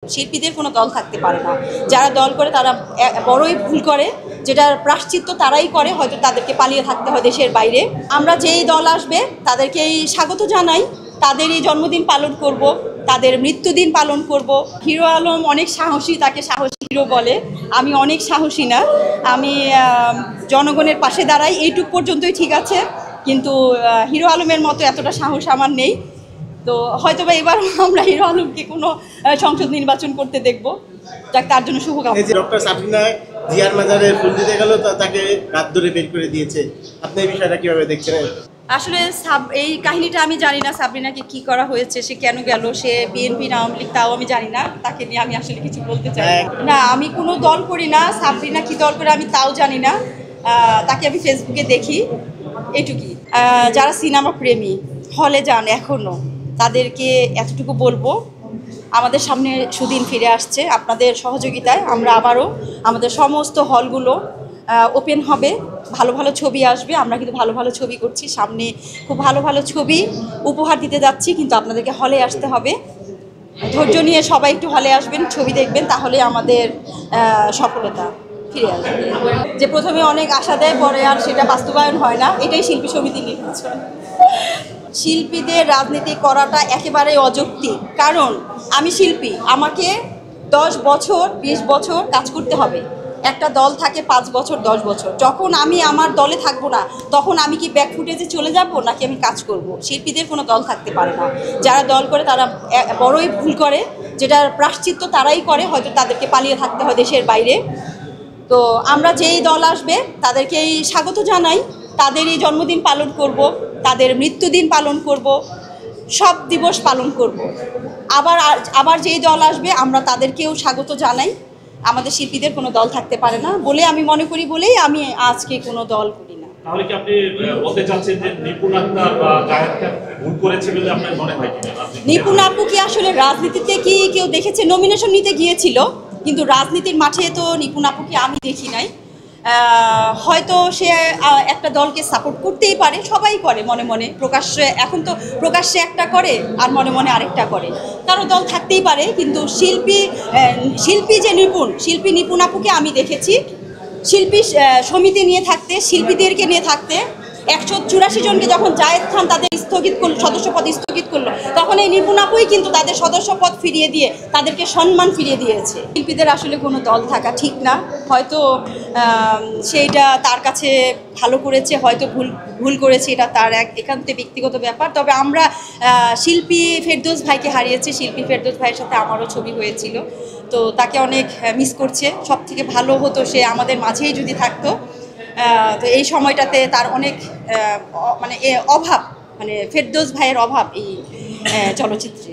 শিল্পীদের কোনো দল থাকতে পারে না। যারা দল করে তারা বড়ই ভুল করে, যেটার প্রায়শ্চিত্ত তারাই করে, হয়তো তাদেরকে পালিয়ে থাকতে হয় দেশের বাইরে। আমরা যেই দল আসবে তাদেরকেই স্বাগত জানাই, তাদেরই জন্মদিন পালন করব, তাদের মৃত্যুদিন পালন করব। হিরো আলম অনেক সাহসী, তাকে সাহসী হিরো বলে। আমি অনেক সাহসী না, আমি জনগণের পাশে দাঁড়াই, এইটুক পর্যন্তই ঠিক আছে, কিন্তু হিরো আলমের মতো এতটা সাহস আমার নেই। তো হয়তো বা এবার আমরা হিরো আলমকে কোনো সংসদ নির্বাচন করতে দেখব, যাক তার জন্য শুভকামনা। ডক্টর সাবরিনা জিয়ার মাজারে ফুল দিতে গেল, তাকে রাত ধরে বের করে দিয়েছে। আপনি এই বিষয়টা কিভাবে দেখছেন? আসলে এই কাহিনীটা আমি জানি না, সাবরিনাকে কি করা হয়েছে, সে কেন গেল, সে বিএনপি না আওয়ামী লীগ তাও আমি জানি না, তাকে নিয়ে আমি আসলে কিছু বলতে চাই না। আমি কোনো দল করি না, সাবরিনা কি দল করে আমি তাও জানি না, তাকে আমি ফেসবুকে দেখি, এইটুকুই। যারা সিনেমা প্রেমী হলে যান এখনও, তাদেরকে এতটুকু বলবো, আমাদের সামনে সুদিন ফিরে আসছে, আপনাদের সহযোগিতায় আমরা আবারও আমাদের সমস্ত হলগুলো ওপেন হবে, ভালো ভালো ছবি আসবে। আমরা কিন্তু ভালো ভালো ছবি করছি, সামনে খুব ভালো ভালো ছবি উপহার দিতে যাচ্ছি, কিন্তু আপনাদেরকে হলে আসতে হবে। ধৈর্য নিয়ে সবাই একটু হলে আসবেন, ছবি দেখবেন, তাহলে আমাদের সফলতা ফিরে আসবে। যে প্রথমে অনেক আশা দেয়, পরে আর সেটা বাস্তবায়ন হয় না, এটাই শিল্পী সমিতির নির্বাচন। শিল্পীদের রাজনীতি করাটা একেবারে অযৌক্তিক, কারণ আমি শিল্পী, আমাকে 10 বছর 20 বছর কাজ করতে হবে। একটা দল থাকে 5 বছর 10 বছর, যখন আমি আমার দলে থাকবো না, তখন আমি কি ব্যাক ফুটেজে চলে যাব, নাকি আমি কাজ করব? শিল্পীদের কোনো দল থাকতে পারে না। যারা দল করে তারা বড়ই ভুল করে, যেটার প্রায়শ্চিত্ত তারাই করে, হয়তো তাদেরকে পালিয়ে থাকতে হয় দেশের বাইরে। তো আমরা যেই দল আসবে তাদেরকেই স্বাগত জানাই, তাদেরই জন্মদিন পালন করব, তাদের মৃত্যুদিন পালন করব, সব দিবস পালন করব। আবার যেই দল আসবে আমরা তাদেরকেও স্বাগত জানাই। আমাদের শিল্পীদের কোনো দল থাকতে পারে না বলে আমি মনে করি, বলেই আমি আজকে কোনো দল করি না। তাহলে কি আপনি বলতে চাচ্ছেন যে নিপুণ আক্তার বা গায়কটা ভুল করেছে বলে আপনার মনে হয় কিনা? নিপুণ আপু কি আসলে রাজনীতিতে কি কেউ দেখেছে? নমিনেশন নিতে গিয়েছিল, কিন্তু রাজনীতির মাঠে তো নিপুণ আপুকে আমি দেখি নাই। হয়তো সে একটা দলকে সাপোর্ট করতেই পারে, সবাই করে মনে মনে, প্রকাশ্যে এখন তো প্রকাশ্যে একটা করে আর মনে মনে আরেকটা করে, কারো দল থাকতেই পারে। কিন্তু শিল্পী যে শিল্পী নিপুণ আপুকে আমি দেখেছি শিল্পী সমিতি নিয়ে থাকতে, শিল্পীদেরকে নিয়ে থাকতে। 184 জনকে যখন জায়েদ খান তাদের সদস্যপদ স্থগিত করলো, তখন এই নিপুণ আপুই কিন্তু তাদের সদস্যপদ ফিরিয়ে দিয়ে তাদেরকে সম্মান ফিরিয়ে দিয়েছে। শিল্পীদের আসলে কোনো দল থাকা ঠিক না, হয়তো সেইটা তার কাছে ভালো করেছে, হয়তো ভুল করেছে, এটা তার একান্ত ব্যক্তিগত ব্যাপার। তবে আমরা শিল্পী ফেরদৌস ভাইকে হারিয়েছি, শিল্পী ফেরদৌস ভাইয়ের সাথে আমারও ছবি হয়েছিল, তো তাকে অনেক মিস করছে। সব থেকে ভালো হতো সে আমাদের মাঝেই যদি থাকতো। তো এই সময়টাতে তার অনেক অভাব, ফেরদৌস ভাইয়ের অভাব এই চলচ্চিত্রে।